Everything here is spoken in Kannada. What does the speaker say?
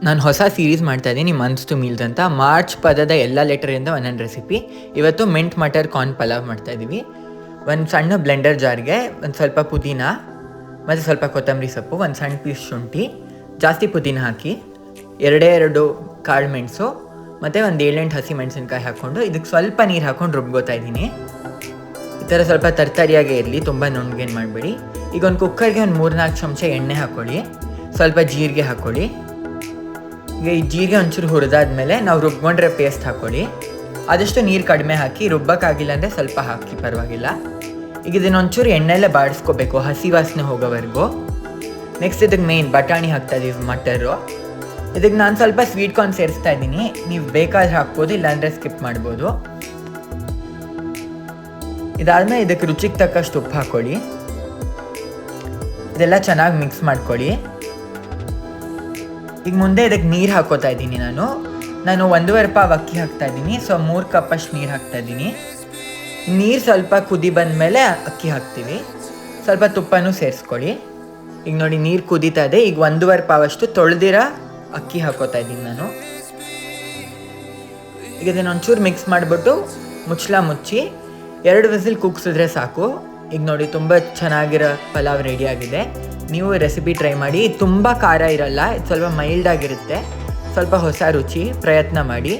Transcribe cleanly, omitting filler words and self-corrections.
ನಾನು ಹೊಸ ಸೀರೀಸ್ ಮಾಡ್ತಾಯಿದ್ದೀನಿ ಮಂತ್ಸ್ ಟು ಮೀಲ್ಸ್ ಅಂತ. ಮಾರ್ಚ್ ಪದದ ಎಲ್ಲ ಲೆಟರಿಂದ ಒಂದೊಂದು ರೆಸಿಪಿ. ಇವತ್ತು ಮಿಂಟ್ ಮಟರ್ ಕಾರ್ನ್ ಪಲಾವ್ ಮಾಡ್ತಾಯಿದ್ದೀವಿ. ಒಂದು ಸಣ್ಣ ಬ್ಲೆಂಡರ್ ಜಾರ್ಗೆ ಒಂದು ಸ್ವಲ್ಪ ಪುದೀನ ಮತ್ತು ಸ್ವಲ್ಪ ಕೊತ್ತಂಬರಿ ಸೊಪ್ಪು, ಒಂದು ಸಣ್ಣ ಪೀಸ್ ಶುಂಠಿ, ಜಾಸ್ತಿ ಪುದೀನ ಹಾಕಿ, ಎರಡು ಕಾಳು ಮೆಣಸು ಮತ್ತು ಒಂದು 7-8 ಹಸಿ ಮೆಣಸಿನ್ಕಾಯಿ ಹಾಕ್ಕೊಂಡು ಇದಕ್ಕೆ ಸ್ವಲ್ಪ ನೀರು ಹಾಕ್ಕೊಂಡು ರುಬ್ಬೋತಾ ಇದ್ದೀನಿ. ಈ ಥರ ಸ್ವಲ್ಪ ತರ್ತರಿಯಾಗೇ ಇರಲಿ, ತುಂಬ ನುಣ್ಣಗೇನು ಮಾಡಬೇಡಿ. ಈಗ ಒಂದು ಕುಕ್ಕರ್ಗೆ ಒಂದು 3-4 ಚಮಚ ಎಣ್ಣೆ ಹಾಕ್ಕೊಳ್ಳಿ, ಸ್ವಲ್ಪ ಜೀರಿಗೆ ಹಾಕ್ಕೊಳ್ಳಿ. ಈಗ ಈ ಜೀರಿಗೆ ಒಂಚೂರು ಹುರಿದಾದ್ಮೇಲೆ ನಾವು ರುಬ್ಕೊಂಡ್ರೆ ಪೇಸ್ಟ್ ಹಾಕ್ಕೊಳ್ಳಿ. ಆದಷ್ಟು ನೀರು ಕಡಿಮೆ ಹಾಕಿ, ರುಬ್ಬಕ್ಕಾಗಿಲ್ಲ ಅಂದರೆ ಸ್ವಲ್ಪ ಹಾಕಿ ಪರವಾಗಿಲ್ಲ. ಈಗ ಇದನ್ನು ಒಂಚೂರು ಎಣ್ಣೆಲ್ಲೇ ಬಾಡಿಸ್ಕೋಬೇಕು, ಹಸಿ ವಾಸನೆ ಹೋಗೋವರೆಗೂ. ನೆಕ್ಸ್ಟ್ ಇದಕ್ಕೆ ಮೇಯ್ನ್ ಬಟಾಣಿ ಹಾಕ್ತಾಯಿದ್ದೀವಿ, ಮಟರು. ಇದಕ್ಕೆ ನಾನು ಸ್ವಲ್ಪ ಸ್ವೀಟ್ ಕಾರ್ನ್ ಸೇರಿಸ್ತಾ ಇದ್ದೀನಿ, ನೀವು ಬೇಕಾದ್ರೆ ಹಾಕ್ಬೋದು, ಇಲ್ಲಾಂದರೆ ಸ್ಕಿಪ್ ಮಾಡ್ಬೋದು. ಇದಾದಮೇಲೆ ಇದಕ್ಕೆ ರುಚಿಗೆ ತಕ್ಕಷ್ಟು ಉಪ್ಪು ಹಾಕ್ಕೊಳ್ಳಿ. ಇದೆಲ್ಲ ಚೆನ್ನಾಗಿ ಮಿಕ್ಸ್ ಮಾಡ್ಕೊಳ್ಳಿ. ಈಗ ಮುಂದೆ ಇದಕ್ಕೆ ನೀರು ಹಾಕೋತಾ ಇದ್ದೀನಿ. ನಾನು 1.5 ಪಾವ್ ಅಕ್ಕಿ ಹಾಕ್ತಾಯಿದ್ದೀನಿ, ಸೊ 3 ಕಪ್ಪಷ್ಟು ನೀರು ಹಾಕ್ತಾಯಿದ್ದೀನಿ. ನೀರು ಸ್ವಲ್ಪ ಕುದಿ ಬಂದಮೇಲೆ ಅಕ್ಕಿ ಹಾಕ್ತೀವಿ. ಸ್ವಲ್ಪ ತುಪ್ಪನೂ ಸೇರಿಸ್ಕೊಳ್ಳಿ. ಈಗ ನೋಡಿ ನೀರು ಕುದೀತಾ ಇದೆ. ಈಗ 1.5 ಪಾವಷ್ಟು ತೊಳೆದಿರೋ ಅಕ್ಕಿ ಹಾಕೋತಾ ಇದ್ದೀನಿ ನಾನು. ಈಗ ಇದನ್ನು ಒಂಚೂರು ಮಿಕ್ಸ್ ಮಾಡಿಬಿಟ್ಟು ಮುಚ್ಚಳ ಮುಚ್ಚಿ 2 ವಿಸಿಲ್ ಕೂಗ್ಸಿದ್ರೆ ಸಾಕು. ಈಗ ನೋಡಿ ತುಂಬ ಚೆನ್ನಾಗಿರೋ ಪಲಾವ್ ರೆಡಿಯಾಗಿದೆ. ನೀವು ರೆಸಿಪಿ ಟ್ರೈ ಮಾಡಿ. ತುಂಬ ಖಾರ ಇರಲ್ಲ, ಇದು ಸ್ವಲ್ಪ ಮೈಲ್ಡ್ ಆಗಿರುತ್ತೆ, ಸ್ವಲ್ಪ ಹೊಸ ರುಚಿ. ಪ್ರಯತ್ನ ಮಾಡಿ.